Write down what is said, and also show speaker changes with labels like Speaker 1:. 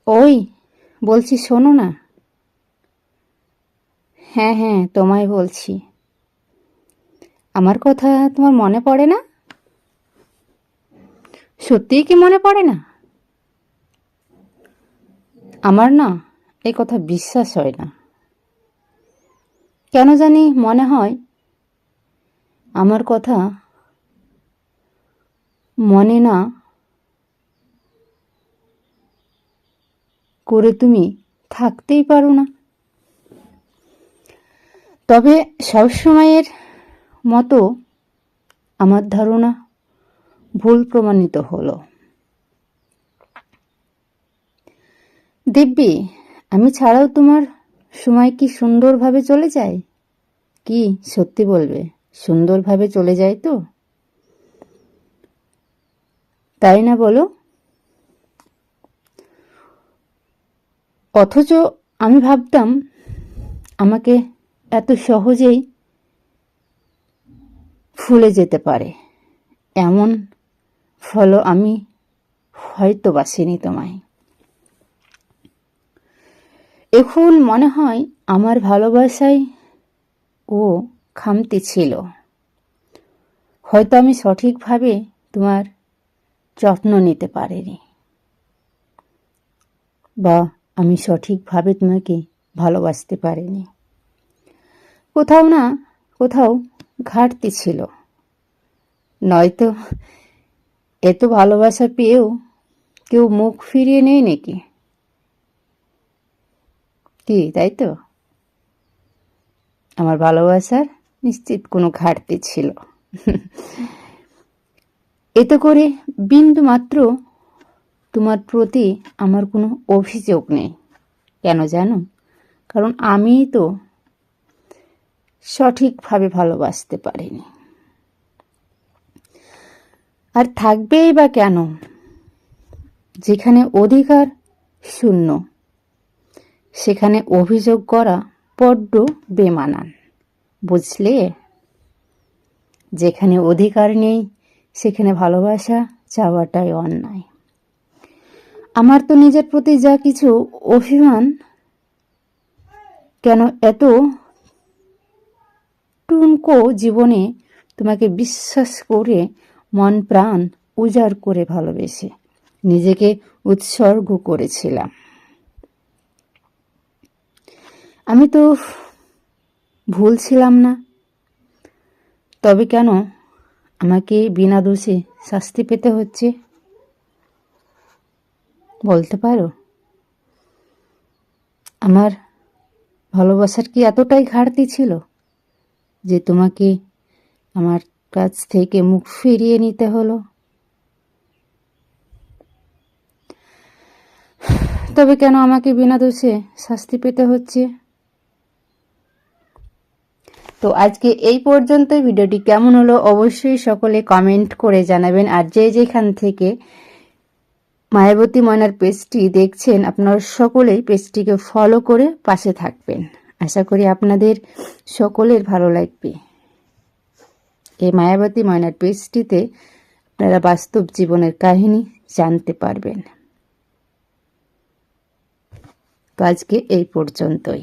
Speaker 1: ওই বলছি, শোনো না। হ্যাঁ হ্যাঁ, তোমায় বলছি। আমার কথা তোমার মনে পড়ে না? সত্যিই কি মনে পড়ে না? আমার না এই কথা বিশ্বাস হয় না। কেন জানি মনে হয় আমার কথা মনে না করে তুমি থাকতেই পারো না। তবে সবসময়ের মতো আমার ধারণা ভুল প্রমাণিত হলো। দিব্যি, আমি ছাড়াও তোমার সময় কি সুন্দরভাবে চলে যায়? কি সত্যি বলবে? সুন্দরভাবে চলে যায় তো? তাই না বলো? অথচ আমি ভাবতাম আমাকে এত সহজেই ভুলে যেতে পারে এমন ফলও আমি হয়তো বাসিনি তোমায়। এখন মনে হয় আমার ভালোবাসায় ও খামতি ছিল। হয়তো আমি সঠিকভাবে তোমার যত্ন নিতে পারিনি, বা আমি সঠিকভাবে তোমাকে ভালোবাসতে পারিনি। কোথাও না কোথাও ঘাটতি ছিল। নয়তো এত ভালোবাসা পেয়েও কেউ মুখ ফিরিয়ে নেয় নাকি? কি তাই তো? আমার ভালোবাসার নিশ্চিত কোনো ঘাটতি ছিল। এতে করে বিন্দু মাত্র তোমার প্রতি আমার কোনো অভিযোগ নেই। কেন জানো? কারণ আমিই তো সঠিকভাবে ভালোবাসতে পারিনি। আর থাকবেই বা কেন? যেখানে অধিকার শূন্য সেখানে অভিযোগ করা বড্ড বেমানান, বুঝলে? যেখানে অধিকার নেই সেখানে ভালোবাসা চাওয়াটাই অন্যায়। আমার তো নিজের প্রতি যা কিছু অভিমান, কেন এত টুনকো জীবনে তোমাকে বিশ্বাস করে মন প্রাণ উজাড় করে ভালোবেসে নিজেকে উৎসর্গ করেছিলাম। আমি তো ভুল ছিলাম না? তবে কেন আমাকে বিনা দোষে শাস্তি পেতে হচ্ছে? বলতে পারো? আমার ভালোবাসার কি এতটাই ঘাটতি ছিল যে তোমাকে আমার কাছ থেকে মুখ ফিরিয়ে নিতে হলো? তবে কেন আমাকে বিনা দোষে শাস্তি পেতে হচ্ছে? তো আজকে এই পর্যন্তই। ভিডিওটি কেমন হলো অবশ্যই সকলে কমেন্ট করে জানাবেন। আর যে যেখান থেকে মায়াবতী ময়নার পেজটি দেখছেন আপনারা সকলেই পেজটিকে ফলো করে পাশে থাকবেন। আশা করি আপনাদের সকলের ভালো লাগবে। এই মায়াবতী ময়নার পেজটিতে আপনারা বাস্তব জীবনের কাহিনী জানতে পারবেন। তো আজকে এই পর্যন্তই।